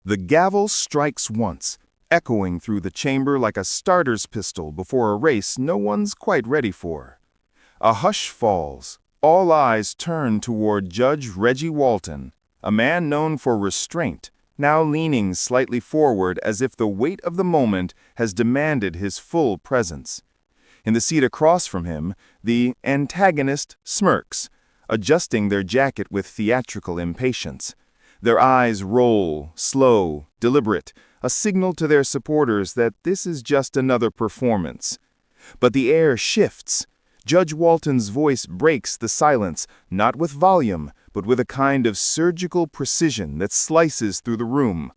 The gavel strikes once, echoing through the chamber like a starter's pistol before a race no one's quite ready for. A hush falls. All eyes turn toward Judge Reggie Walton, a man known for restraint, now leaning slightly forward as if the weight of the moment has demanded his full presence. In the seat across from him, the antagonist smirks, adjusting their jacket with theatrical impatience. Their eyes roll, slow, deliberate, a signal to their supporters that this is just another performance. But the air shifts. Judge Walton's voice breaks the silence, not with volume, but with a kind of surgical precision that slices through the room.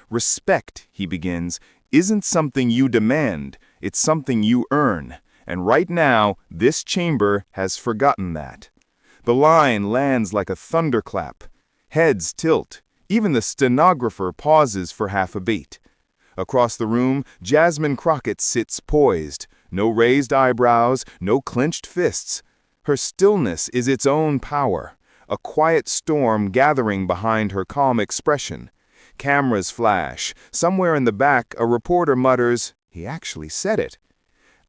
"Respect," he begins, "isn't something you demand, it's something you earn. And right now, this chamber has forgotten that." The line lands like a thunderclap. Heads tilt. Even the stenographer pauses for half a beat. Across the room, Jasmine Crockett sits poised. No raised eyebrows, no clenched fists. Her stillness is its own power, a quiet storm gathering behind her calm expression. Cameras flash. Somewhere in the back, a reporter mutters, "He actually said it."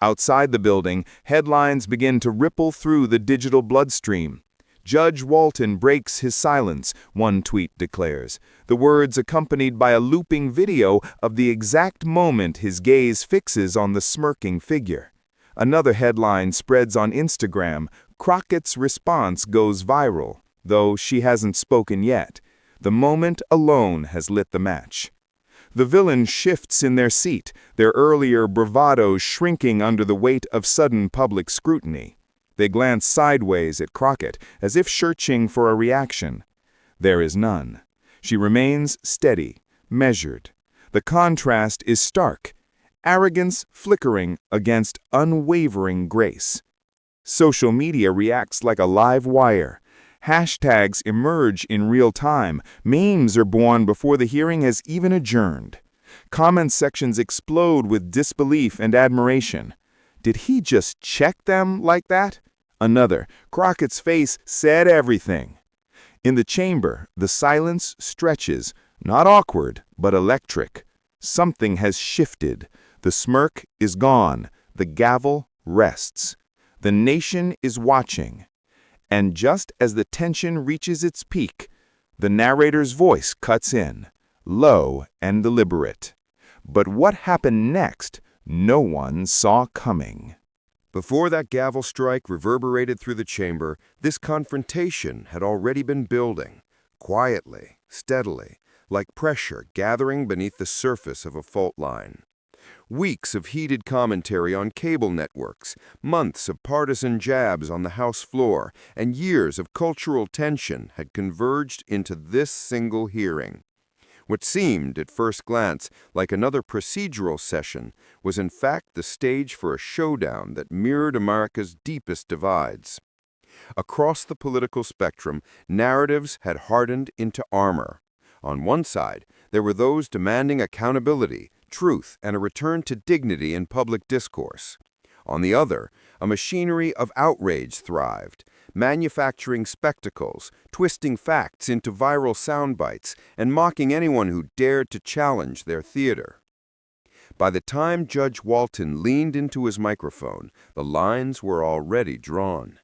Outside the building, headlines begin to ripple through the digital bloodstream. "Judge Walton breaks his silence," one tweet declares, the words accompanied by a looping video of the exact moment his gaze fixes on the smirking figure. Another headline spreads on Instagram. Crockett's response goes viral, though she hasn't spoken yet. The moment alone has lit the match. The villain shifts in their seat, their earlier bravado shrinking under the weight of sudden public scrutiny. They glance sideways at Crockett, as if searching for a reaction. There is none. She remains steady, measured. The contrast is stark. Arrogance flickering against unwavering grace. Social media reacts like a live wire. Hashtags emerge in real time. Memes are born before the hearing has even adjourned. Comment sections explode with disbelief and admiration. Did he just check them like that? Another, Crockett's face said everything. In the chamber, the silence stretches, not awkward, but electric. Something has shifted. The smirk is gone. The gavel rests. The nation is watching. And just as the tension reaches its peak, the narrator's voice cuts in, low and deliberate. But what happened next, no one saw coming. Before that gavel strike reverberated through the chamber, this confrontation had already been building, quietly, steadily, like pressure gathering beneath the surface of a fault line. Weeks of heated commentary on cable networks, months of partisan jabs on the House floor, and years of cultural tension had converged into this single hearing. What seemed, at first glance, like another procedural session was in fact the stage for a showdown that mirrored America's deepest divides. Across the political spectrum, narratives had hardened into armor. On one side, there were those demanding accountability, truth, and a return to dignity in public discourse. On the other, a machinery of outrage thrived, manufacturing spectacles, twisting facts into viral sound bites, and mocking anyone who dared to challenge their theater. By the time Judge Walton leaned into his microphone, the lines were already drawn.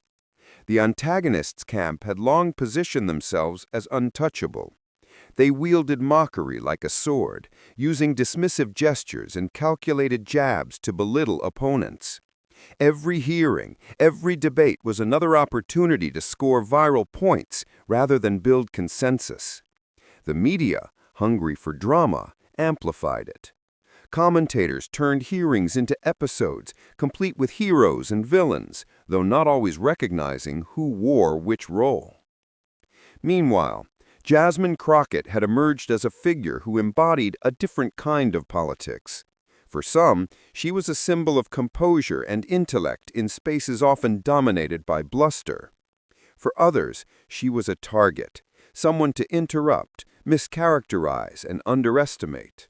The antagonists' camp had long positioned themselves as untouchable. They wielded mockery like a sword, using dismissive gestures and calculated jabs to belittle opponents. Every hearing, every debate was another opportunity to score viral points rather than build consensus. The media, hungry for drama, amplified it. Commentators turned hearings into episodes, complete with heroes and villains, though not always recognizing who wore which role. Meanwhile, Jasmine Crockett had emerged as a figure who embodied a different kind of politics. For some, she was a symbol of composure and intellect in spaces often dominated by bluster. For others, she was a target, someone to interrupt, mischaracterize, and underestimate.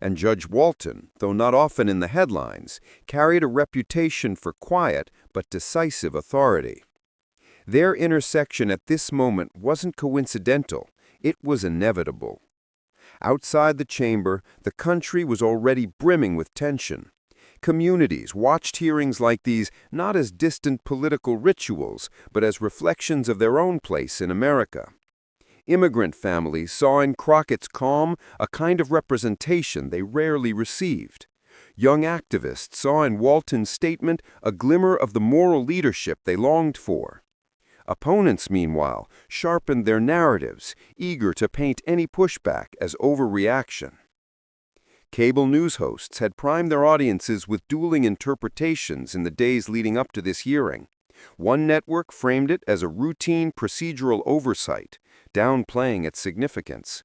And Judge Walton, though not often in the headlines, carried a reputation for quiet but decisive authority. Their intersection at this moment wasn't coincidental, it was inevitable. Outside the chamber, the country was already brimming with tension. Communities watched hearings like these not as distant political rituals, but as reflections of their own place in America. Immigrant families saw in Crockett's calm a kind of representation they rarely received. Young activists saw in Walton's statement a glimmer of the moral leadership they longed for. Opponents, meanwhile, sharpened their narratives, eager to paint any pushback as overreaction. Cable news hosts had primed their audiences with dueling interpretations in the days leading up to this hearing. One network framed it as a routine procedural oversight, downplaying its significance.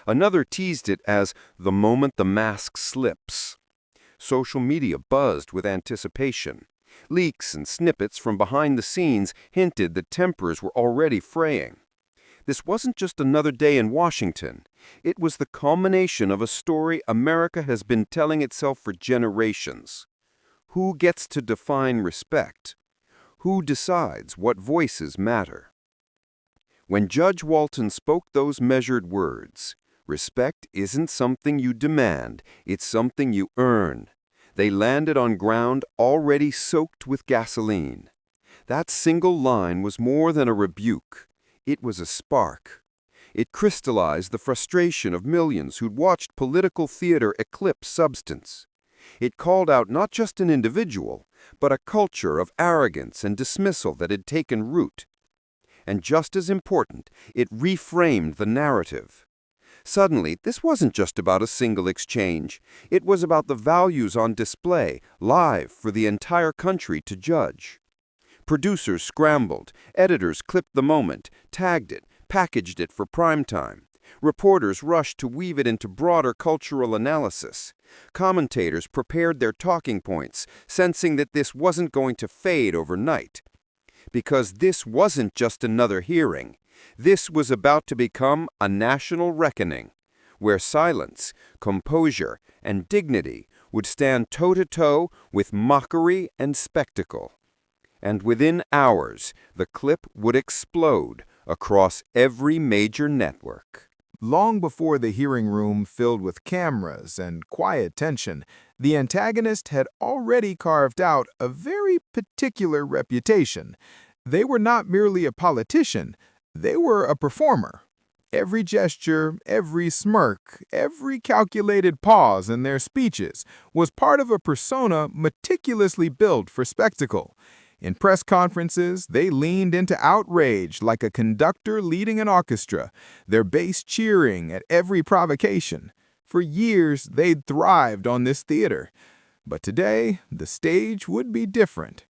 Another teased it as the moment the mask slips. Social media buzzed with anticipation. Leaks and snippets from behind the scenes hinted that tempers were already fraying. This wasn't just another day in Washington. It was the culmination of a story America has been telling itself for generations. Who gets to define respect? Who decides what voices matter? When Judge Walton spoke those measured words, respect isn't something you demand, it's something you earn. They landed on ground already soaked with gasoline. That single line was more than a rebuke. It was a spark. It crystallized the frustration of millions who'd watched political theater eclipse substance. It called out not just an individual, but a culture of arrogance and dismissal that had taken root. And just as important, it reframed the narrative. Suddenly, this wasn't just about a single exchange. It was about the values on display, live for the entire country to judge. Producers scrambled, editors clipped the moment, tagged it, packaged it for prime time. Reporters rushed to weave it into broader cultural analysis. Commentators prepared their talking points, sensing that this wasn't going to fade overnight. Because this wasn't just another hearing. This was about to become a national reckoning, where silence, composure, and dignity would stand toe-to-toe with mockery and spectacle. And within hours, the clip would explode across every major network. Long before the hearing room filled with cameras and quiet tension, the antagonist had already carved out a very particular reputation. They were not merely a politician, they were a performer. Every gesture, every smirk, every calculated pause in their speeches was part of a persona meticulously built for spectacle. In press conferences, they leaned into outrage like a conductor leading an orchestra, their bass cheering at every provocation. For years, they'd thrived on this theater. But today, the stage would be different.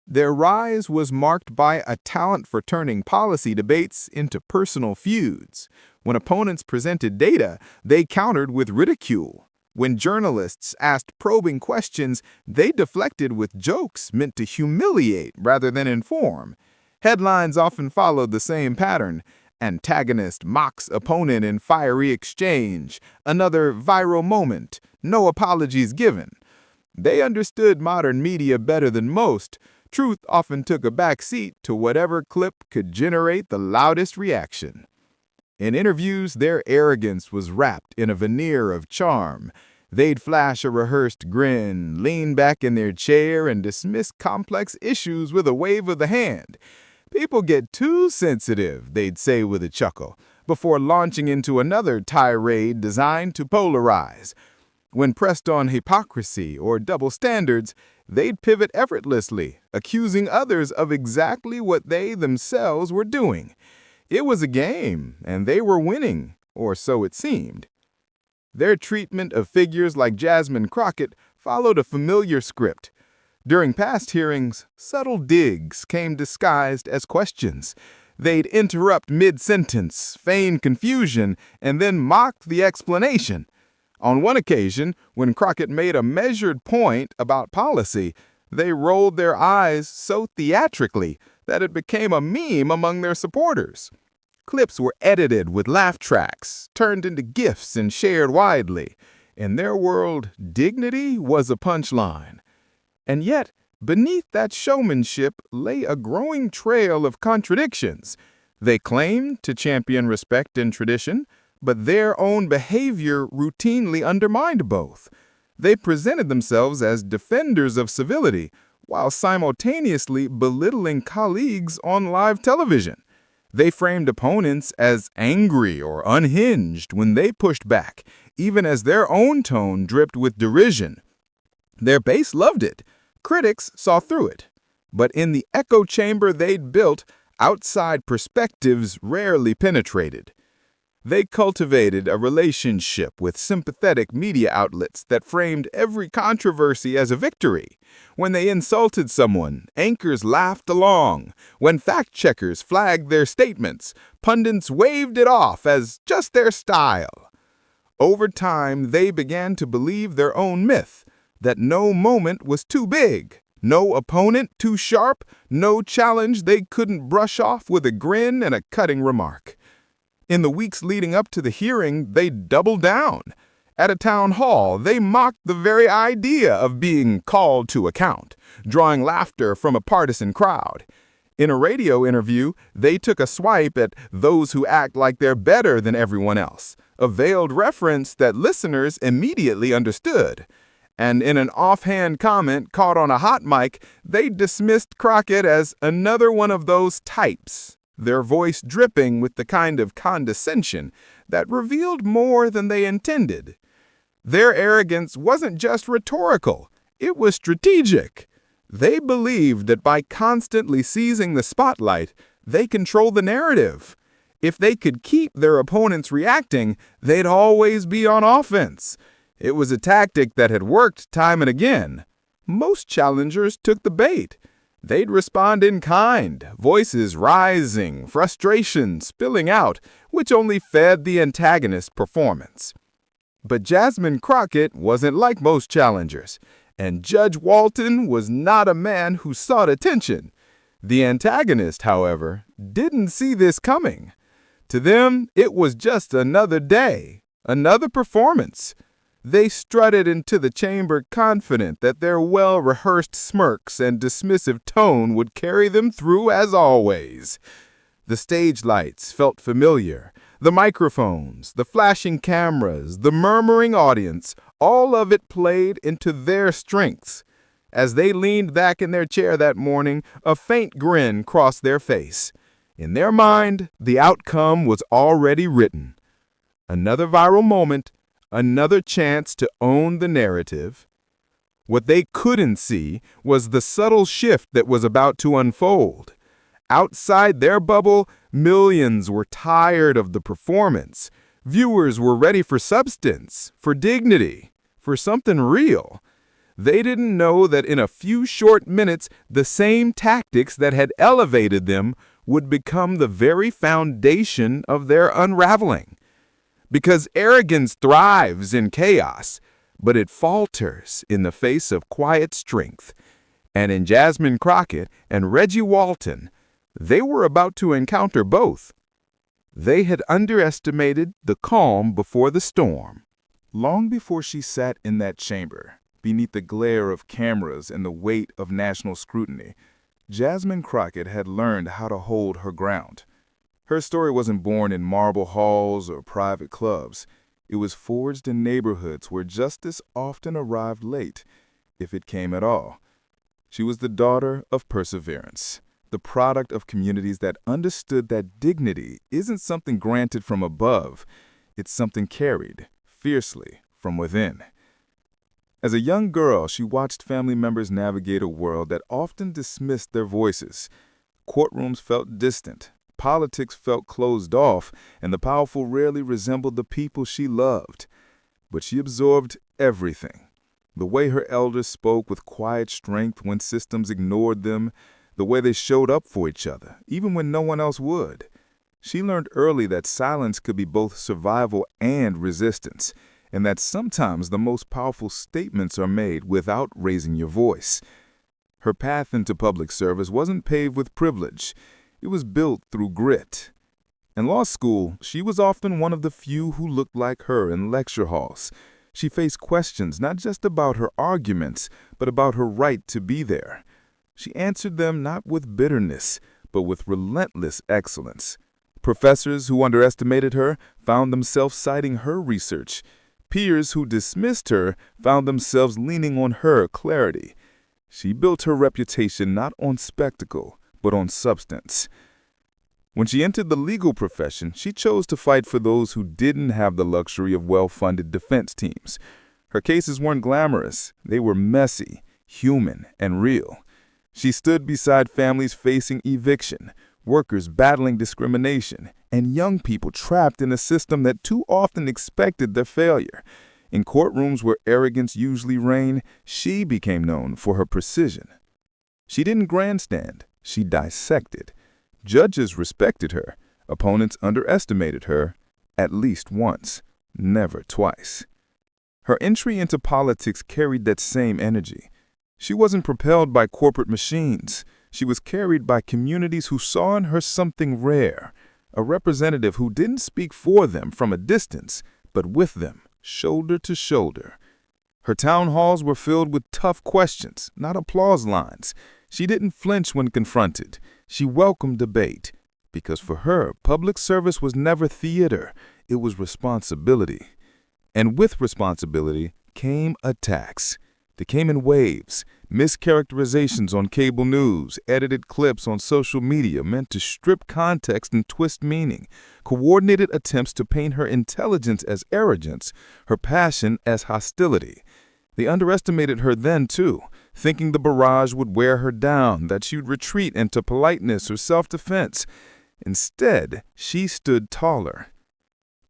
Their rise was marked by a talent for turning policy debates into personal feuds. When opponents presented data, they countered with ridicule. When journalists asked probing questions, they deflected with jokes meant to humiliate rather than inform. Headlines often followed the same pattern. Antagonist mocks opponent in fiery exchange. Another viral moment. No apologies given. They understood modern media better than most. Truth often took a back seat to whatever clip could generate the loudest reaction. In interviews, their arrogance was wrapped in a veneer of charm. They'd flash a rehearsed grin, lean back in their chair, and dismiss complex issues with a wave of the hand. People get too sensitive, they'd say with a chuckle, before launching into another tirade designed to polarize. When pressed on hypocrisy or double standards, they'd pivot effortlessly, accusing others of exactly what they themselves were doing. It was a game, and they were winning, or so it seemed. Their treatment of figures like Jasmine Crockett followed a familiar script. During past hearings, subtle digs came disguised as questions. They'd interrupt mid-sentence, feign confusion, and then mock the explanation. On one occasion, when Crockett made a measured point about policy, they rolled their eyes so theatrically that it became a meme among their supporters. Clips were edited with laugh tracks, turned into GIFs and shared widely. In their world, dignity was a punchline. And yet, beneath that showmanship lay a growing trail of contradictions. They claimed to champion respect and tradition, But their own behavior routinely undermined both. They presented themselves as defenders of civility, while simultaneously belittling colleagues on live television. They framed opponents as angry or unhinged when they pushed back, even as their own tone dripped with derision. Their base loved it. Critics saw through it. But in the echo chamber they'd built, outside perspectives rarely penetrated. They cultivated a relationship with sympathetic media outlets that framed every controversy as a victory. When they insulted someone, anchors laughed along. When fact-checkers flagged their statements, pundits waved it off as just their style. Over time, they began to believe their own myth, that no moment was too big, no opponent too sharp, no challenge they couldn't brush off with a grin and a cutting remark. In the weeks leading up to the hearing, they doubled down. At a town hall, they mocked the very idea of being called to account, drawing laughter from a partisan crowd. In a radio interview, they took a swipe at those who act like they're better than everyone else, a veiled reference that listeners immediately understood. And in an offhand comment caught on a hot mic, they dismissed Crockett as another one of those types, their voice dripping with the kind of condescension that revealed more than they intended. Their arrogance wasn't just rhetorical, it was strategic. They believed that by constantly seizing the spotlight, they controlled the narrative. If they could keep their opponents reacting, they'd always be on offense. It was a tactic that had worked time and again. Most challengers took the bait. They'd respond in kind, voices rising, frustration spilling out, which only fed the antagonist's performance. But Jasmine Crockett wasn't like most challengers, and Judge Walton was not a man who sought attention. The antagonist, however, didn't see this coming. To them, it was just another day, another performance. They strutted into the chamber confident that their well-rehearsed smirks and dismissive tone would carry them through as always. The stage lights felt familiar. The microphones, the flashing cameras, the murmuring audience, all of it played into their strengths. As they leaned back in their chair that morning, a faint grin crossed their face. In their mind, the outcome was already written. Another viral moment, another chance to own the narrative. What they couldn't see was the subtle shift that was about to unfold. Outside their bubble, millions were tired of the performance. Viewers were ready for substance, for dignity, for something real. They didn't know that in a few short minutes, the same tactics that had elevated them would become the very foundation of their unraveling. Because arrogance thrives in chaos, but it falters in the face of quiet strength. And in Jasmine Crockett and Reggie Walton, they were about to encounter both. They had underestimated the calm before the storm. Long before she sat in that chamber, beneath the glare of cameras and the weight of national scrutiny, Jasmine Crockett had learned how to hold her ground. Her story wasn't born in marble halls or private clubs. It was forged in neighborhoods where justice often arrived late, if it came at all. She was the daughter of perseverance, the product of communities that understood that dignity isn't something granted from above, it's something carried, fiercely, from within. As a young girl, she watched family members navigate a world that often dismissed their voices. Courtrooms felt distant. Politics felt closed off, and the powerful rarely resembled the people she loved. But she absorbed everything. The way her elders spoke with quiet strength when systems ignored them, the way they showed up for each other, even when no one else would. She learned early that silence could be both survival and resistance, and that sometimes the most powerful statements are made without raising your voice. Her path into public service wasn't paved with privilege. It was built through grit. In law school, she was often one of the few who looked like her in lecture halls. She faced questions not just about her arguments, but about her right to be there. She answered them not with bitterness, but with relentless excellence. Professors who underestimated her found themselves citing her research. Peers who dismissed her found themselves leaning on her clarity. She built her reputation not on spectacle, but on substance. When she entered the legal profession, she chose to fight for those who didn't have the luxury of well-funded defense teams. Her cases weren't glamorous. They were messy, human, and real. She stood beside families facing eviction, workers battling discrimination, and young people trapped in a system that too often expected their failure. In courtrooms where arrogance usually reigned, she became known for her precision. She didn't grandstand, she dissected. Judges respected her. Opponents underestimated her, at least once, never twice. Her entry into politics carried that same energy. She wasn't propelled by corporate machines. She was carried by communities who saw in her something rare, a representative who didn't speak for them from a distance, but with them, shoulder to shoulder. Her town halls were filled with tough questions, not applause lines. She didn't flinch when confronted. She welcomed debate, because for her, public service was never theater, it was responsibility. And with responsibility came attacks. They came in waves, mischaracterizations on cable news, edited clips on social media meant to strip context and twist meaning, coordinated attempts to paint her intelligence as arrogance, her passion as hostility. They underestimated her then, too, thinking the barrage would wear her down, that she'd retreat into politeness or self-defense. Instead, she stood taller.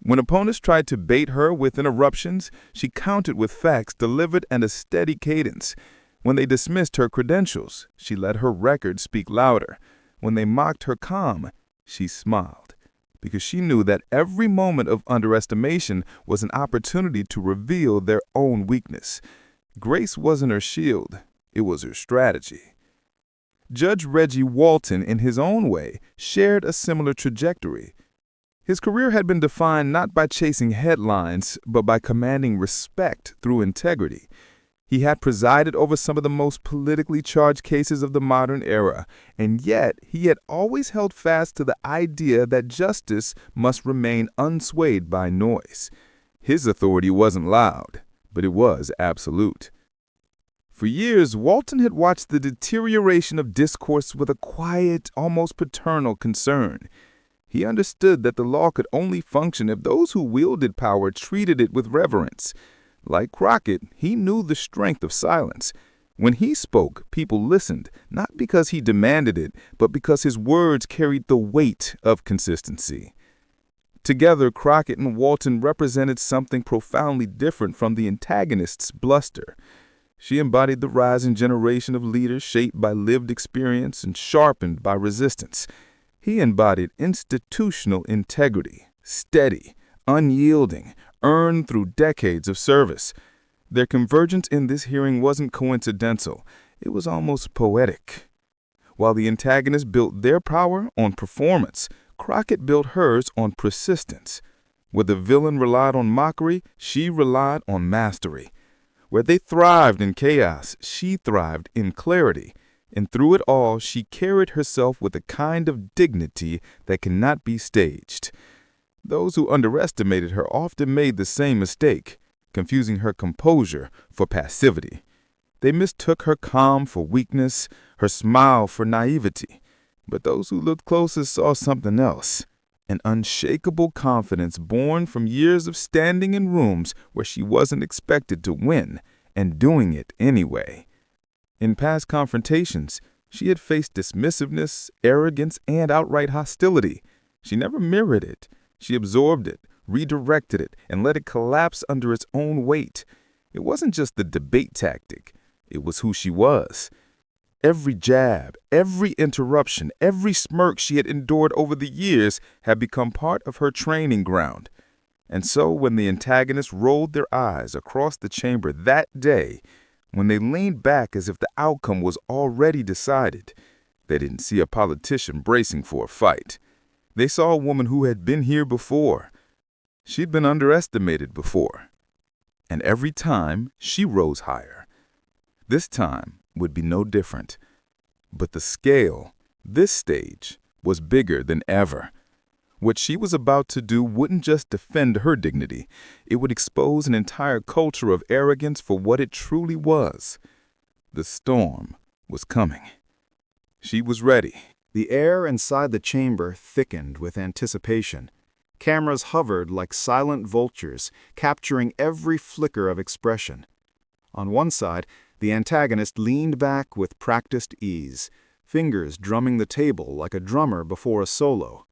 When opponents tried to bait her with interruptions, she countered with facts delivered at a steady cadence. When they dismissed her credentials, she let her record speak louder. When they mocked her calm, she smiled, because she knew that every moment of underestimation was an opportunity to reveal their own weakness. Grace wasn't her shield, it was her strategy. Judge Reggie Walton, in his own way, shared a similar trajectory. His career had been defined not by chasing headlines, but by commanding respect through integrity. He had presided over some of the most politically charged cases of the modern era, and yet he had always held fast to the idea that justice must remain unswayed by noise. His authority wasn't loud, but it was absolute. For years, Walton had watched the deterioration of discourse with a quiet, almost paternal concern. He understood that the law could only function if those who wielded power treated it with reverence. Like Crockett, he knew the strength of silence. When he spoke, people listened, not because he demanded it, but because his words carried the weight of consistency. Together, Crockett and Walton represented something profoundly different from the antagonist's bluster. She embodied the rising generation of leaders shaped by lived experience and sharpened by resistance. He embodied institutional integrity, steady, unyielding, earned through decades of service. Their convergence in this hearing wasn't coincidental. It was almost poetic. While the antagonists built their power on performance, Crockett built hers on persistence. Where the villain relied on mockery, she relied on mastery. Where they thrived in chaos, she thrived in clarity. And through it all, she carried herself with a kind of dignity that cannot be staged. Those who underestimated her often made the same mistake, confusing her composure for passivity. They mistook her calm for weakness, her smile for naivety. But those who looked closest saw something else, an unshakable confidence born from years of standing in rooms where she wasn't expected to win, and doing it anyway. In past confrontations, she had faced dismissiveness, arrogance, and outright hostility. She never mirrored it. She absorbed it, redirected it, and let it collapse under its own weight. It wasn't just the debate tactic. It was who she was. Every jab, every interruption, every smirk she had endured over the years had become part of her training ground. And so when the antagonists rolled their eyes across the chamber that day, when they leaned back as if the outcome was already decided, they didn't see a politician bracing for a fight. They saw a woman who had been here before. She'd been underestimated before. And every time, she rose higher. This time would be no different. But the scale, this stage, was bigger than ever. What she was about to do wouldn't just defend her dignity. It would expose an entire culture of arrogance for what it truly was. The storm was coming. She was ready. The air inside the chamber thickened with anticipation. Cameras hovered like silent vultures, capturing every flicker of expression. On one side, the antagonist leaned back with practiced ease, fingers drumming the table like a drummer before a solo.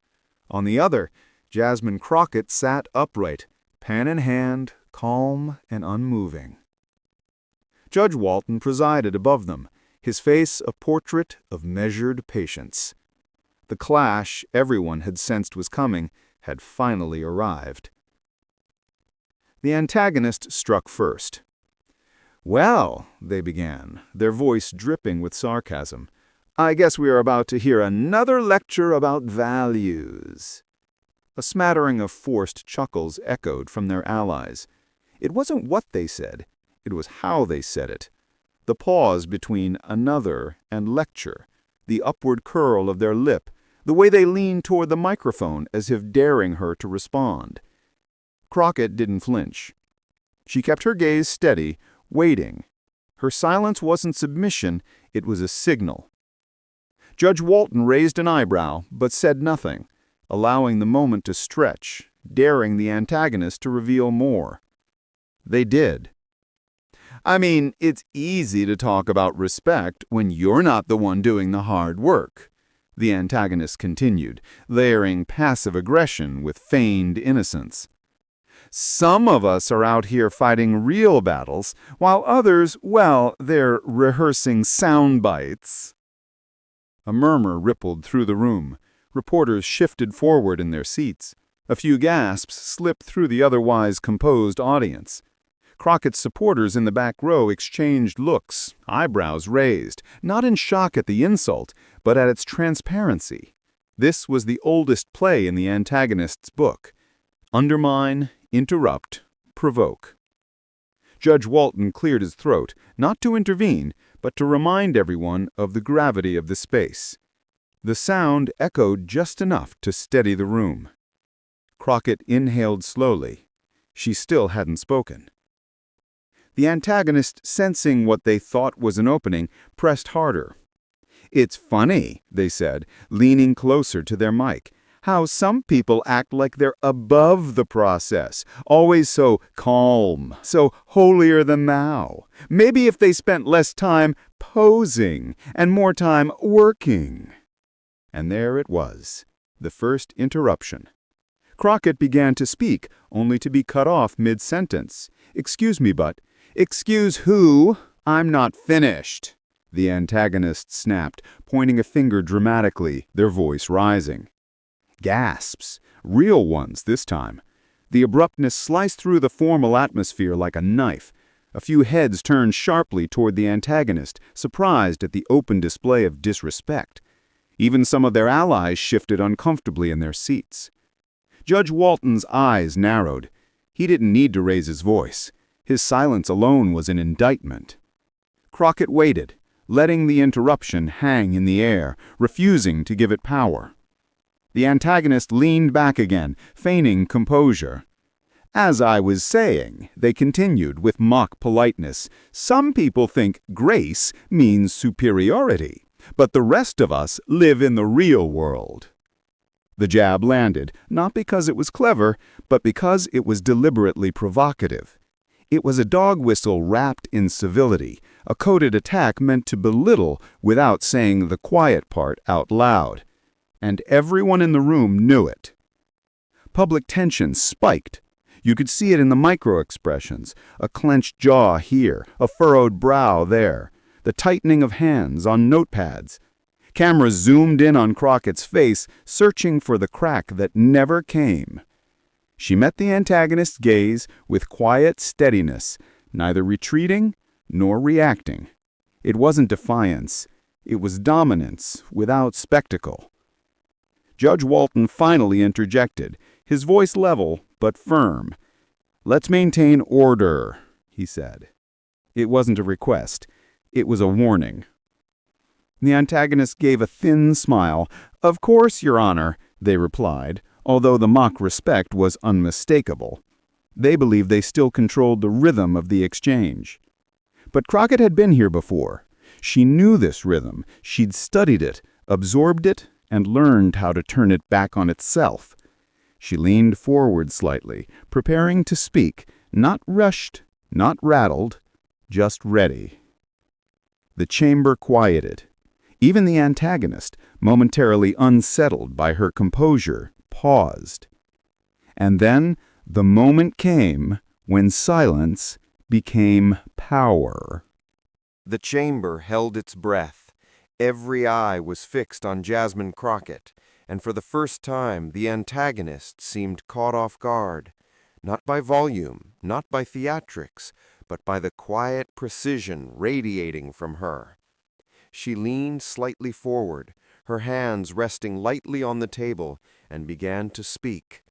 On the other, Jasmine Crockett sat upright, pen in hand, calm and unmoving. Judge Walton presided above them, his face a portrait of measured patience. The clash everyone had sensed was coming had finally arrived. The antagonist struck first. "Well," they began, their voice dripping with sarcasm, "I guess we are about to hear another lecture about values." A smattering of forced chuckles echoed from their allies. It wasn't what they said, it was how they said it. The pause between another and lecture, the upward curl of their lip, the way they leaned toward the microphone as if daring her to respond. Crockett didn't flinch. She kept her gaze steady, waiting. Her silence wasn't submission, it was a signal. Judge Walton raised an eyebrow, but said nothing, allowing the moment to stretch, daring the antagonist to reveal more. They did. "I mean, it's easy to talk about respect when you're not the one doing the hard work," the antagonist continued, layering passive aggression with feigned innocence. "Some of us are out here fighting real battles, while others, well, they're rehearsing sound bites." A murmur rippled through the room. Reporters shifted forward in their seats. A few gasps slipped through the otherwise composed audience. Crockett's supporters in the back row exchanged looks, eyebrows raised, not in shock at the insult, but at its transparency. This was the oldest play in the antagonist's book. Undermine, interrupt, provoke. Judge Walton cleared his throat, not to intervene, but to remind everyone of the gravity of the space. The sound echoed just enough to steady the room. Crockett inhaled slowly. She still hadn't spoken. The antagonist, sensing what they thought was an opening, pressed harder. "It's funny," they said, leaning closer to their mic, "how some people act like they're above the process, always so calm, so holier-than-thou. Maybe if they spent less time posing and more time working." And there it was, the first interruption. Crockett began to speak, only to be cut off mid-sentence. "Excuse me, but—" "Excuse who? I'm not finished," the antagonist snapped, pointing a finger dramatically, their voice rising. Gasps, real ones this time. The abruptness sliced through the formal atmosphere like a knife. A few heads turned sharply toward the antagonist, surprised at the open display of disrespect. Even some of their allies shifted uncomfortably in their seats. Judge Walton's eyes narrowed. He didn't need to raise his voice. His silence alone was an indictment. Crockett waited, letting the interruption hang in the air, refusing to give it power. The antagonist leaned back again, feigning composure. "As I was saying," they continued with mock politeness, "some people think grace means superiority, but the rest of us live in the real world." The jab landed, not because it was clever, but because it was deliberately provocative. It was a dog whistle wrapped in civility, a coded attack meant to belittle without saying the quiet part out loud. And everyone in the room knew it. Public tension spiked. You could see it in the micro-expressions, a clenched jaw here, a furrowed brow there, the tightening of hands on notepads. Cameras zoomed in on Crockett's face, searching for the crack that never came. She met the antagonist's gaze with quiet steadiness, neither retreating nor reacting. It wasn't defiance. It was dominance without spectacle. Judge Walton finally interjected, his voice level but firm. "Let's maintain order," he said. It wasn't a request. It was a warning. The antagonist gave a thin smile. "Of course, Your Honor," they replied, although the mock respect was unmistakable. They believed they still controlled the rhythm of the exchange. But Crockett had been here before. She knew this rhythm. She'd studied it, absorbed it, and learned how to turn it back on itself. She leaned forward slightly, preparing to speak, not rushed, not rattled, just ready. The chamber quieted. Even the antagonist, momentarily unsettled by her composure, paused. And then the moment came when silence became power. The chamber held its breath. Every eye was fixed on Jasmine Crockett, and for the first time the antagonist seemed caught off guard, not by volume, not by theatrics, but by the quiet precision radiating from her. She leaned slightly forward, her hands resting lightly on the table, and began to speak.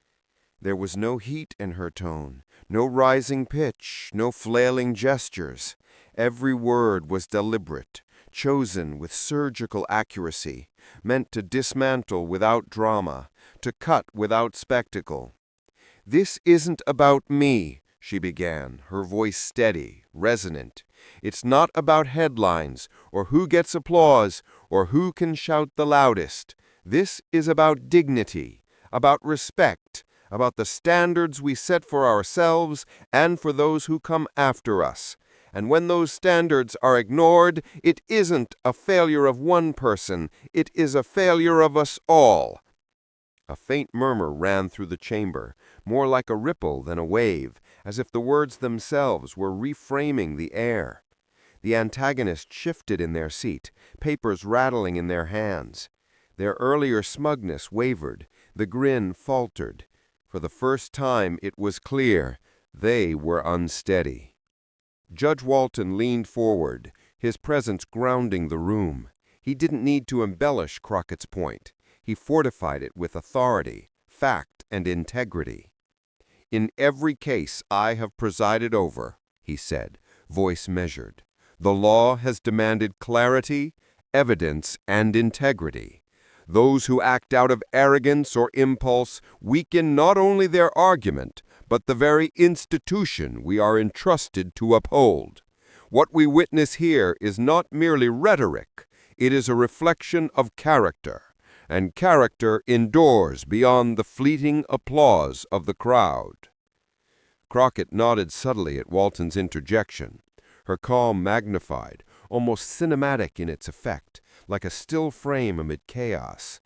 There was no heat in her tone, no rising pitch, no flailing gestures. Every word was deliberate, chosen with surgical accuracy, meant to dismantle without drama, to cut without spectacle. "This isn't about me," she began, her voice steady, resonant. "It's not about headlines, or who gets applause, or who can shout the loudest. This is about dignity, about respect, about the standards we set for ourselves and for those who come after us. And when those standards are ignored, it isn't a failure of one person, it is a failure of us all." A faint murmur ran through the chamber, more like a ripple than a wave, as if the words themselves were reframing the air. The antagonists shifted in their seat, papers rattling in their hands. Their earlier smugness wavered, the grin faltered. For the first time it was clear they were unsteady. Judge Walton leaned forward, his presence grounding the room. He didn't need to embellish Crockett's point. He fortified it with authority, fact, and integrity. "In every case I have presided over," he said, voice measured, "the law has demanded clarity, evidence, and integrity. Those who act out of arrogance or impulse weaken not only their argument, but the very institution we are entrusted to uphold. What we witness here is not merely rhetoric, it is a reflection of character, and character endures beyond the fleeting applause of the crowd." Crockett nodded subtly at Walton's interjection, her calm magnified, almost cinematic in its effect, like a still frame amid chaos.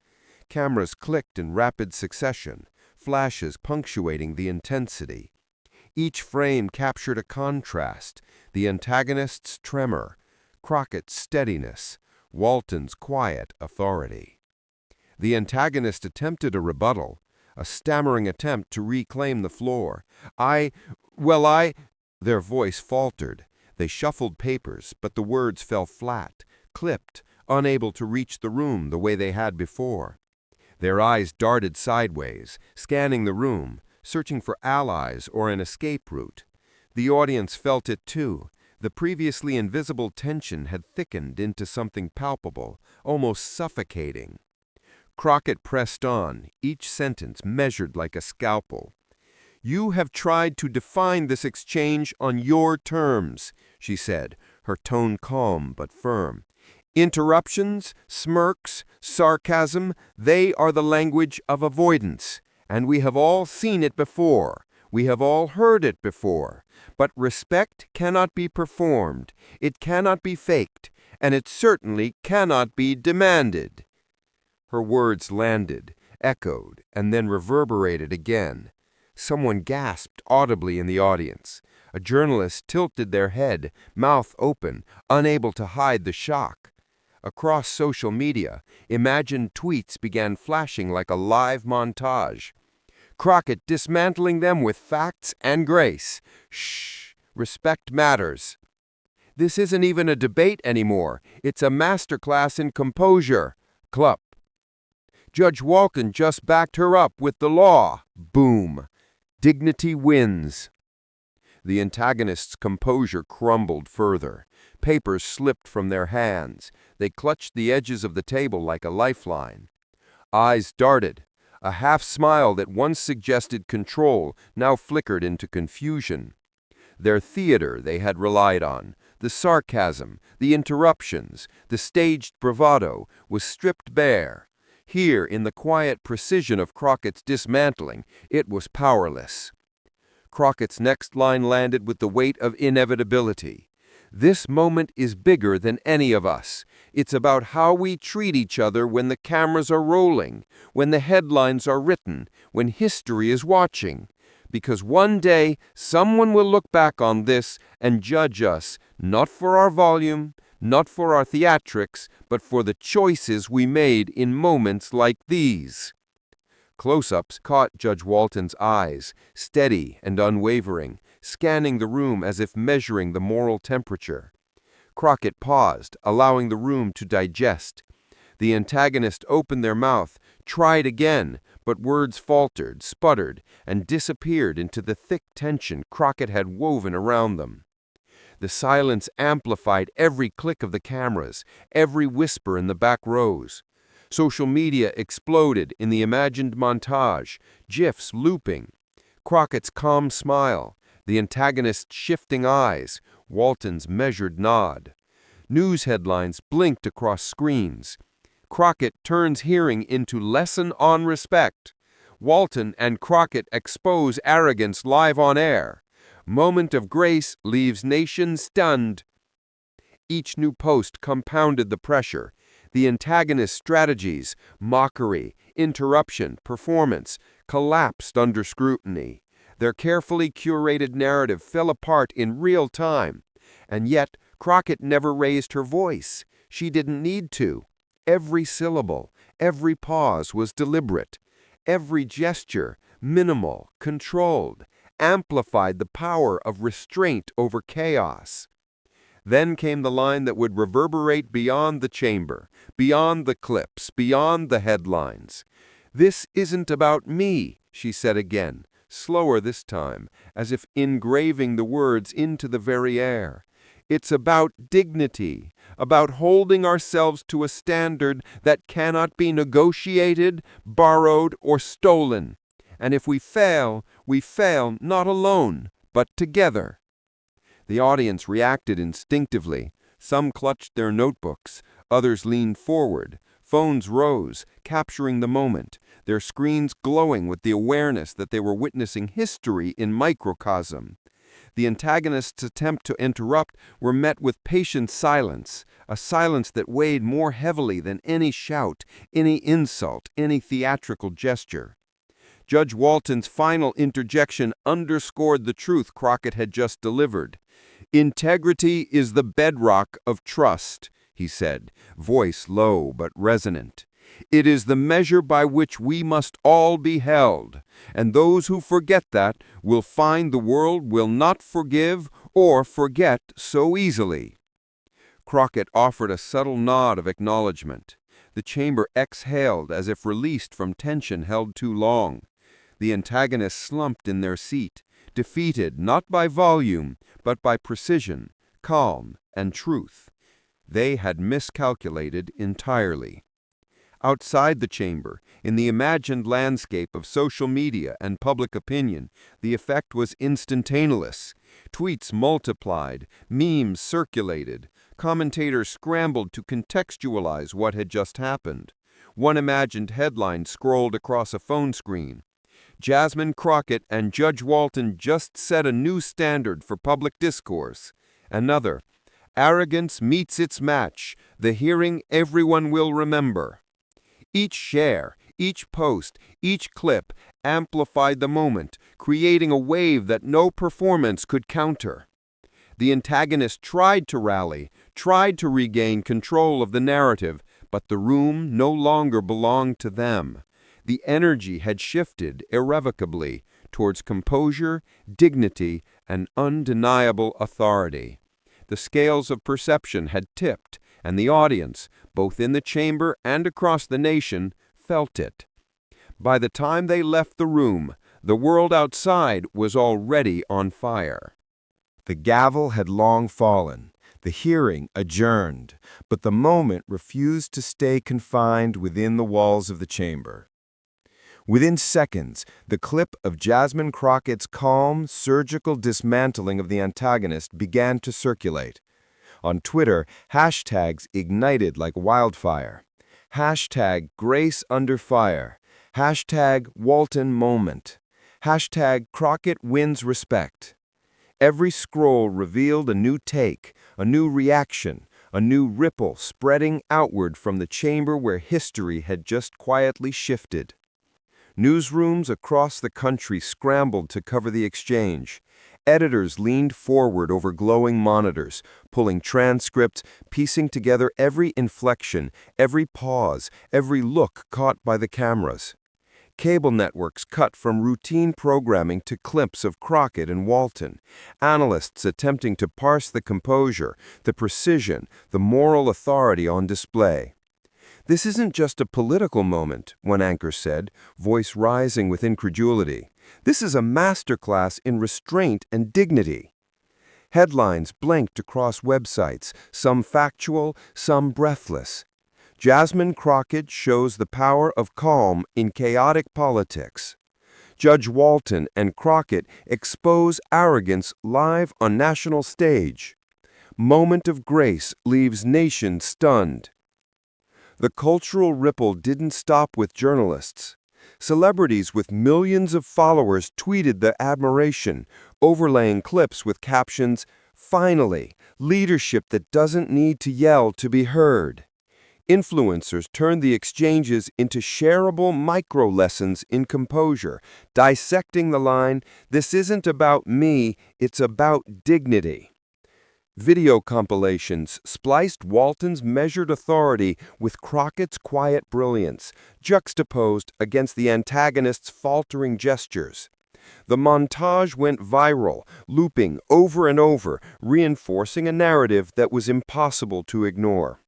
Cameras clicked in rapid succession, flashes punctuating the intensity. Each frame captured a contrast, the antagonist's tremor, Crockett's steadiness, Walton's quiet authority. The antagonist attempted a rebuttal, a stammering attempt to reclaim the floor. Their voice faltered. They shuffled papers, but the words fell flat, clipped, unable to reach the room the way they had before. Their eyes darted sideways, scanning the room, searching for allies or an escape route. The audience felt it too. The previously invisible tension had thickened into something palpable, almost suffocating. Crockett pressed on, each sentence measured like a scalpel. "You have tried to define this exchange on your terms," she said, her tone calm but firm. "Interruptions, smirks, sarcasm, they are the language of avoidance, and we have all seen it before. We have all heard it before. But respect cannot be performed, it cannot be faked, and it certainly cannot be demanded." Her words landed, echoed, and then reverberated again. Someone gasped audibly in the audience. A journalist tilted their head, mouth open, unable to hide the shock. Across social media, imagined tweets began flashing like a live montage. Crockett dismantling them with facts and grace. "Shh, respect matters. This isn't even a debate anymore. It's a masterclass in composure." Clup. "Judge Walton just backed her up with the law." Boom. "Dignity wins." The antagonist's composure crumbled further. Papers slipped from their hands. They clutched the edges of the table like a lifeline. Eyes darted. A half-smile that once suggested control now flickered into confusion. Their theater they had relied on, the sarcasm, the interruptions, the staged bravado, was stripped bare. Here, in the quiet precision of Crockett's dismantling, it was powerless. Crockett's next line landed with the weight of inevitability. This moment is bigger than any of us. It's about how we treat each other when the cameras are rolling, when the headlines are written, when history is watching. Because one day, someone will look back on this and judge us, not for our volume, not for our theatrics, but for the choices we made in moments like these. Close-ups caught Judge Walton's eyes, steady and unwavering, scanning the room as if measuring the moral temperature. Crockett paused, allowing the room to digest. The antagonist opened their mouth, tried again, but words faltered, sputtered, and disappeared into the thick tension Crockett had woven around them. The silence amplified every click of the cameras, every whisper in the back rows. Social media exploded in the imagined montage, GIFs looping. Crockett's calm smile, the antagonist's shifting eyes, Walton's measured nod. News headlines blinked across screens. Crockett turns hearing into lesson on respect. Walton and Crockett expose arrogance live on air. Moment of grace leaves nation stunned. Each new post compounded the pressure. The antagonist's strategies, mockery, interruption, performance, collapsed under scrutiny. Their carefully curated narrative fell apart in real time. And yet, Crockett never raised her voice. She didn't need to. Every syllable, every pause was deliberate. Every gesture, minimal, controlled, amplified the power of restraint over chaos. Then came the line that would reverberate beyond the chamber, beyond the clips, beyond the headlines. "This isn't about me," she said again, slower this time, as if engraving the words into the very air. "It's about dignity, about holding ourselves to a standard that cannot be negotiated, borrowed, or stolen. And if we fail not alone, but together." The audience reacted instinctively. Some clutched their notebooks, others leaned forward. Phones rose, capturing the moment, their screens glowing with the awareness that they were witnessing history in microcosm. The antagonists' attempt to interrupt were met with patient silence, a silence that weighed more heavily than any shout, any insult, any theatrical gesture. Judge Walton's final interjection underscored the truth Crockett had just delivered. "Integrity is the bedrock of trust," he said, voice low but resonant. "It is the measure by which we must all be held, and those who forget that will find the world will not forgive or forget so easily." Crockett offered a subtle nod of acknowledgement. The chamber exhaled as if released from tension held too long. The antagonists slumped in their seat, defeated not by volume, but by precision, calm, and truth. They had miscalculated entirely. Outside the chamber, in the imagined landscape of social media and public opinion, the effect was instantaneous. Tweets multiplied, memes circulated, commentators scrambled to contextualize what had just happened. One imagined headline scrolled across a phone screen. "Jasmine Crockett and Judge Walton just set a new standard for public discourse." Another, "Arrogance meets its match, the hearing everyone will remember." Each share, each post, each clip amplified the moment, creating a wave that no performance could counter. The antagonist tried to rally, tried to regain control of the narrative, but the room no longer belonged to them. The energy had shifted irrevocably towards composure, dignity, and undeniable authority. The scales of perception had tipped, and the audience, both in the chamber and across the nation, felt it. By the time they left the room, the world outside was already on fire. The gavel had long fallen, the hearing adjourned, but the moment refused to stay confined within the walls of the chamber. Within seconds, the clip of Jasmine Crockett's calm, surgical dismantling of the antagonist began to circulate. On Twitter, hashtags ignited like wildfire. Hashtag Grace Under Fire. Hashtag Walton Moment. Hashtag Crockett Wins Respect. Every scroll revealed a new take, a new reaction, a new ripple spreading outward from the chamber where history had just quietly shifted. Newsrooms across the country scrambled to cover the exchange. Editors leaned forward over glowing monitors, pulling transcripts, piecing together every inflection, every pause, every look caught by the cameras. Cable networks cut from routine programming to clips of Crockett and Walton, analysts attempting to parse the composure, the precision, the moral authority on display. "This isn't just a political moment," one anchor said, voice rising with incredulity. "This is a masterclass in restraint and dignity." Headlines blinked across websites, some factual, some breathless. Jasmine Crockett shows the power of calm in chaotic politics. Judge Walton and Crockett expose arrogance live on national stage. Moment of grace leaves nation stunned. The cultural ripple didn't stop with journalists. Celebrities with millions of followers tweeted their admiration, overlaying clips with captions, "Finally, leadership that doesn't need to yell to be heard." Influencers turned the exchanges into shareable micro-lessons in composure, dissecting the line, "This isn't about me, it's about dignity." Video compilations spliced Walton's measured authority with Crockett's quiet brilliance, juxtaposed against the antagonist's faltering gestures. The montage went viral, looping over and over, reinforcing a narrative that was impossible to ignore.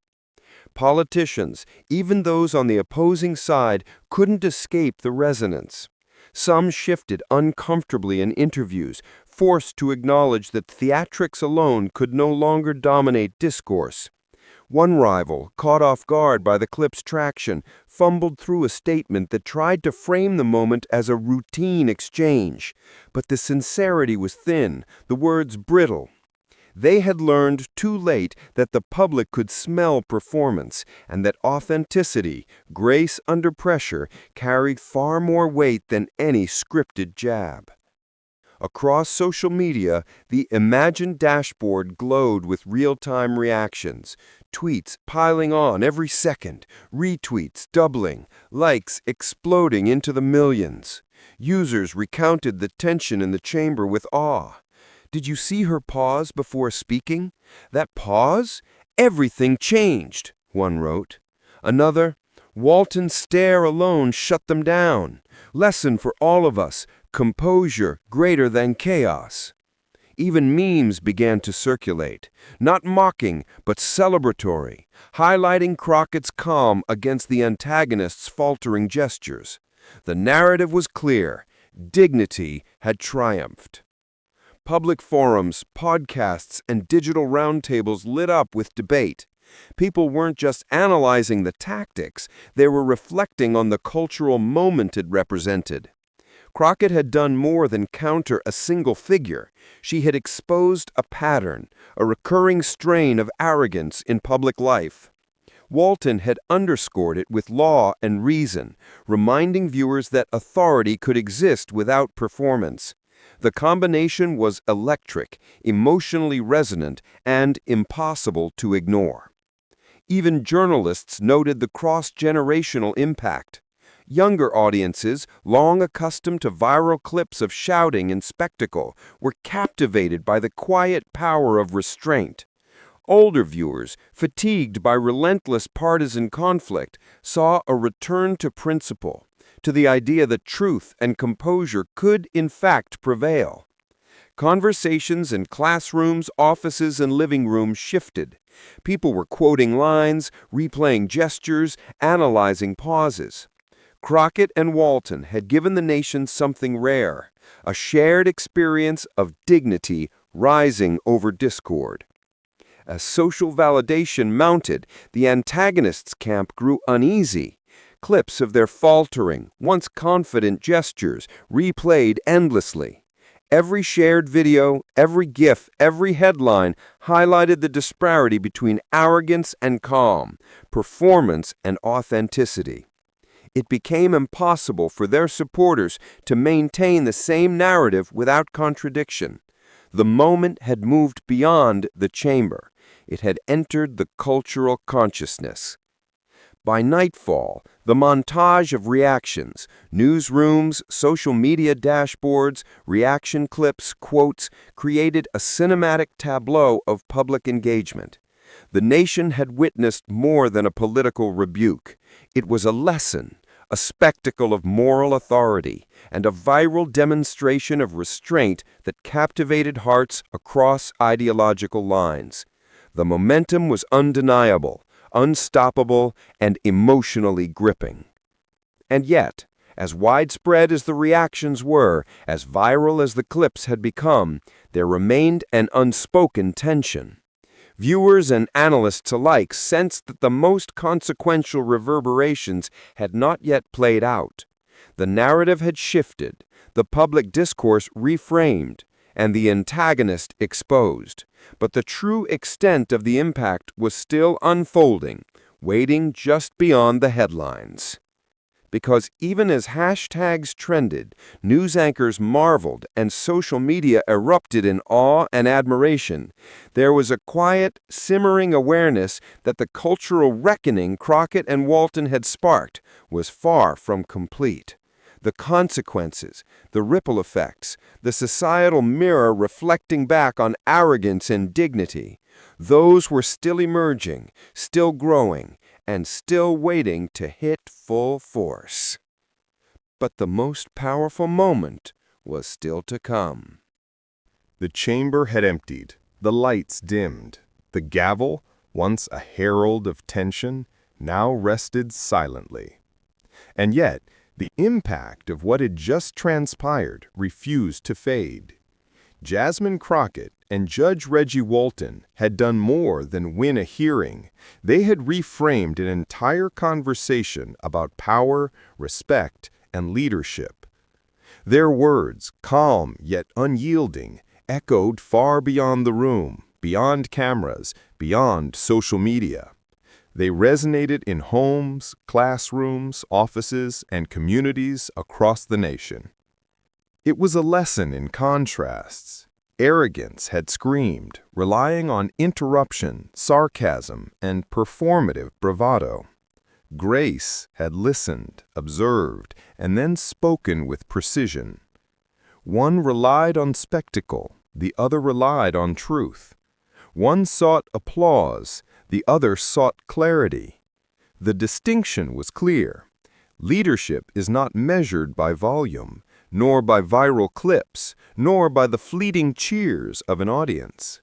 Politicians, even those on the opposing side, couldn't escape the resonance. Some shifted uncomfortably in interviews, forced to acknowledge that theatrics alone could no longer dominate discourse. One rival, caught off guard by the clip's traction, fumbled through a statement that tried to frame the moment as a routine exchange. But the sincerity was thin, the words brittle. They had learned too late that the public could smell performance, and that authenticity, grace under pressure, carried far more weight than any scripted jab. Across social media, the imagined dashboard glowed with real-time reactions, tweets piling on every second, retweets doubling, likes exploding into the millions. Users recounted the tension in the chamber with awe. "Did you see her pause before speaking? That pause? Everything changed," one wrote. Another, "Walton's stare alone shut them down. Lesson for all of us, composure greater than chaos." Even memes began to circulate, not mocking, but celebratory, highlighting Crockett's calm against the antagonist's faltering gestures. The narrative was clear. Dignity had triumphed. Public forums, podcasts, and digital roundtables lit up with debate. People weren't just analyzing the tactics, they were reflecting on the cultural moment it represented. Crockett had done more than counter a single figure. She had exposed a pattern, a recurring strain of arrogance in public life. Walton had underscored it with law and reason, reminding viewers that authority could exist without performance. The combination was electric, emotionally resonant, and impossible to ignore. Even journalists noted the cross-generational impact. Younger audiences, long accustomed to viral clips of shouting and spectacle, were captivated by the quiet power of restraint. Older viewers, fatigued by relentless partisan conflict, saw a return to principle, to the idea that truth and composure could, in fact, prevail. Conversations in classrooms, offices, and living rooms shifted. People were quoting lines, replaying gestures, analyzing pauses. Crockett and Walton had given the nation something rare, a shared experience of dignity rising over discord. As social validation mounted, the antagonist's camp grew uneasy. clips of their faltering, once confident gestures, replayed endlessly. Every shared video, every GIF, every headline highlighted the disparity between arrogance and calm, performance and authenticity. It became impossible for their supporters to maintain the same narrative without contradiction. The moment had moved beyond the chamber. It had entered the cultural consciousness. By nightfall, the montage of reactions, newsrooms, social media dashboards, reaction clips, quotes, created a cinematic tableau of public engagement. The nation had witnessed more than a political rebuke. It was a lesson, a spectacle of moral authority, and a viral demonstration of restraint that captivated hearts across ideological lines. The momentum was undeniable, unstoppable, and emotionally gripping. And yet, as widespread as the reactions were, as viral as the clips had become, there remained an unspoken tension. Viewers and analysts alike sensed that the most consequential reverberations had not yet played out. The narrative had shifted, the public discourse reframed, and the antagonist exposed. But the true extent of the impact was still unfolding, waiting just beyond the headlines. Because even as hashtags trended, news anchors marveled, and social media erupted in awe and admiration, there was a quiet, simmering awareness that the cultural reckoning Crockett and Walton had sparked was far from complete. The consequences, the ripple effects, the societal mirror reflecting back on arrogance and dignity, those were still emerging, still growing, and still waiting to hit full force. But the most powerful moment was still to come. The chamber had emptied, the lights dimmed. The gavel, once a herald of tension, now rested silently. And yet, the impact of what had just transpired refused to fade. Jasmine Crockett and Judge Reggie Walton had done more than win a hearing. They had reframed an entire conversation about power, respect, and leadership. Their words, calm yet unyielding, echoed far beyond the room, beyond cameras, beyond social media. They resonated in homes, classrooms, offices, and communities across the nation. It was a lesson in contrasts. Arrogance had screamed, relying on interruption, sarcasm, and performative bravado. Grace had listened, observed, and then spoken with precision. One relied on spectacle, the other relied on truth. One sought applause, the other sought clarity. The distinction was clear. Leadership is not measured by volume, nor by viral clips, nor by the fleeting cheers of an audience.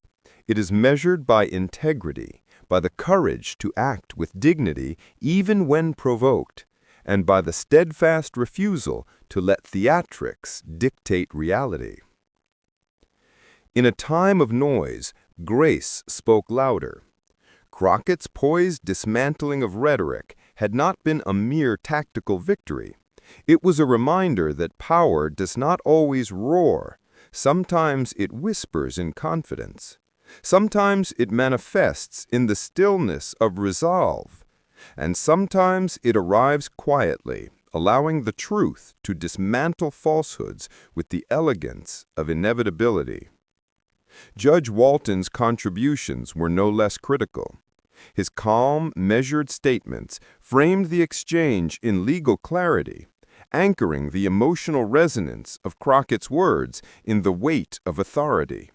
It is measured by integrity, by the courage to act with dignity even when provoked, and by the steadfast refusal to let theatrics dictate reality. In a time of noise, grace spoke louder. Crockett's poised dismantling of rhetoric had not been a mere tactical victory. It was a reminder that power does not always roar. Sometimes it whispers in confidence. Sometimes it manifests in the stillness of resolve. And sometimes it arrives quietly, allowing the truth to dismantle falsehoods with the elegance of inevitability. Judge Walton's contributions were no less critical. His calm, measured statements framed the exchange in legal clarity, anchoring the emotional resonance of Crockett's words in the weight of authority.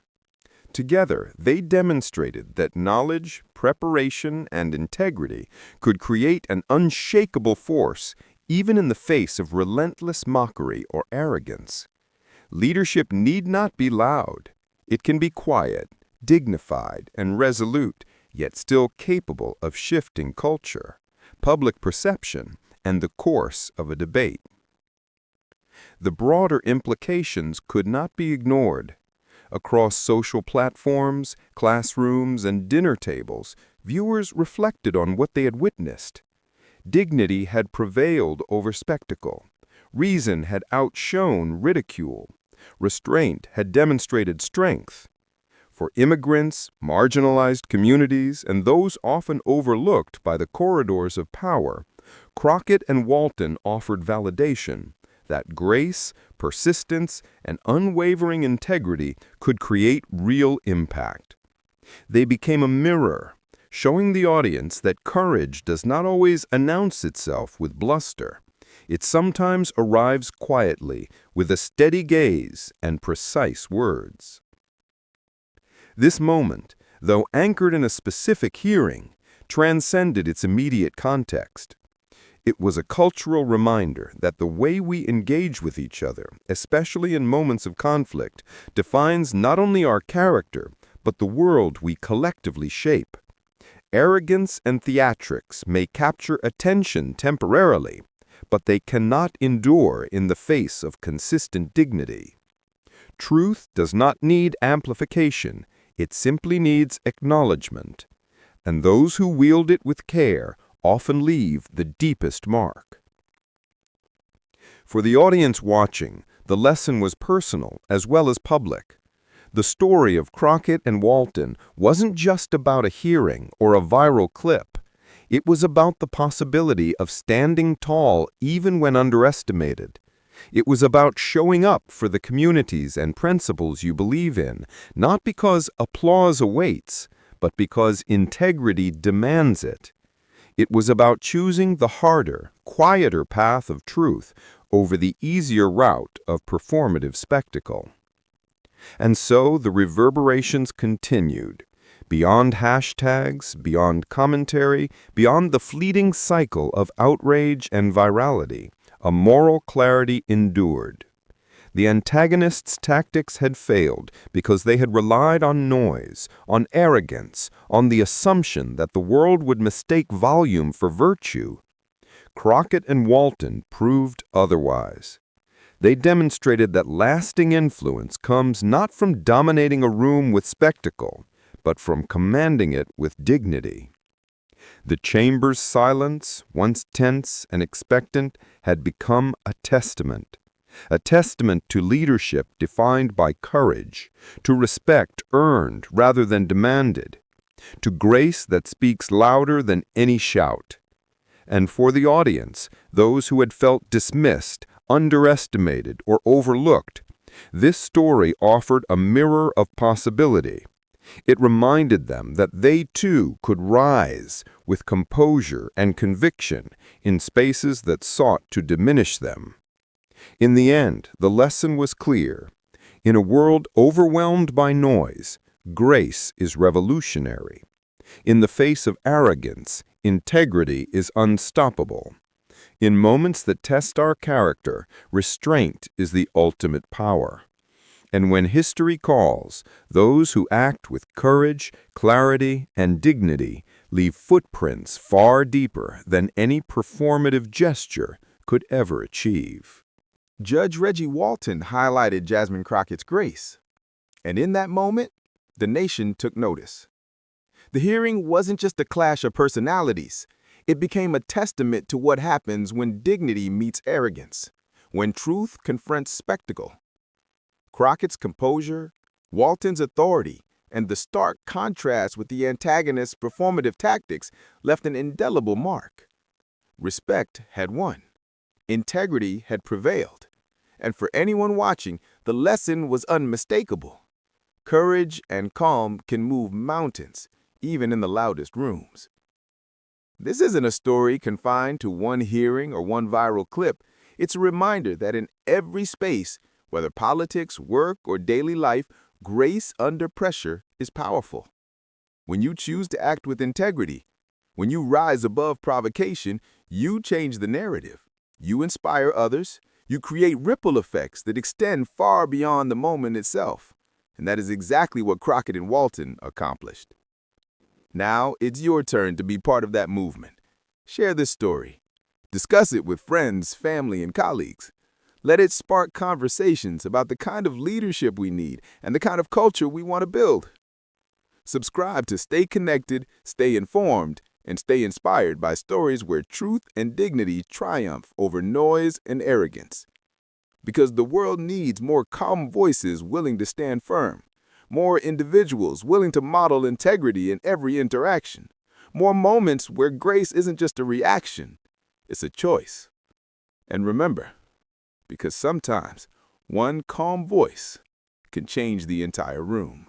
Together, they demonstrated that knowledge, preparation, and integrity could create an unshakable force even in the face of relentless mockery or arrogance. Leadership need not be loud. It can be quiet, dignified, and resolute, yet still capable of shifting culture, public perception, and the course of a debate. The broader implications could not be ignored. Across social platforms, classrooms, and dinner tables, viewers reflected on what they had witnessed. Dignity had prevailed over spectacle. Reason had outshone ridicule. Restraint had demonstrated strength. For immigrants, marginalized communities, and those often overlooked by the corridors of power, Crockett and Walton offered validation that grace, persistence, and unwavering integrity could create real impact. They became a mirror, showing the audience that courage does not always announce itself with bluster. It sometimes arrives quietly, with a steady gaze and precise words. This moment, though anchored in a specific hearing, transcended its immediate context. It was a cultural reminder that the way we engage with each other, especially in moments of conflict, defines not only our character, but the world we collectively shape. Arrogance and theatrics may capture attention temporarily, but they cannot endure in the face of consistent dignity. Truth does not need amplification, it simply needs acknowledgement, and those who wield it with care often leave the deepest mark. For the audience watching, the lesson was personal as well as public. The story of Crockett and Walton wasn't just about a hearing or a viral clip. It was about the possibility of standing tall even when underestimated. It was about showing up for the communities and principles you believe in, not because applause awaits, but because integrity demands it. It was about choosing the harder, quieter path of truth over the easier route of performative spectacle. And so the reverberations continued. Beyond hashtags, beyond commentary, beyond the fleeting cycle of outrage and virality, a moral clarity endured. The antagonists' tactics had failed because they had relied on noise, on arrogance, on the assumption that the world would mistake volume for virtue. Crockett and Walton proved otherwise. They demonstrated that lasting influence comes not from dominating a room with spectacle, but from commanding it with dignity. The chamber's silence, once tense and expectant, had become a testament to leadership defined by courage, to respect earned rather than demanded, to grace that speaks louder than any shout. And for the audience, those who had felt dismissed, underestimated, or overlooked, this story offered a mirror of possibility. It reminded them that they too could rise with composure and conviction in spaces that sought to diminish them. In the end, the lesson was clear. In a world overwhelmed by noise, grace is revolutionary. In the face of arrogance, integrity is unstoppable. In moments that test our character, restraint is the ultimate power. And when history calls, those who act with courage, clarity, and dignity leave footprints far deeper than any performative gesture could ever achieve. Judge Reggie Walton highlighted Jasmine Crockett's grace. And in that moment, the nation took notice. The hearing wasn't just a clash of personalities. It became a testament to what happens when dignity meets arrogance, when truth confronts spectacle. Crockett's composure, Walton's authority, and the stark contrast with the antagonist's performative tactics left an indelible mark. Respect had won. Integrity had prevailed. And for anyone watching, the lesson was unmistakable. Courage and calm can move mountains, even in the loudest rooms. This isn't a story confined to one hearing or one viral clip. It's a reminder that in every space, whether politics, work, or daily life, grace under pressure is powerful. When you choose to act with integrity, when you rise above provocation, you change the narrative. You inspire others. You create ripple effects that extend far beyond the moment itself. And that is exactly what Crockett and Walton accomplished. Now it's your turn to be part of that movement. Share this story. Discuss it with friends, family, and colleagues. Let it spark conversations about the kind of leadership we need and the kind of culture we want to build. Subscribe to stay connected, stay informed, and stay inspired by stories where truth and dignity triumph over noise and arrogance. Because the world needs more calm voices willing to stand firm, more individuals willing to model integrity in every interaction, more moments where grace isn't just a reaction, it's a choice. And remember, because sometimes one calm voice can change the entire room.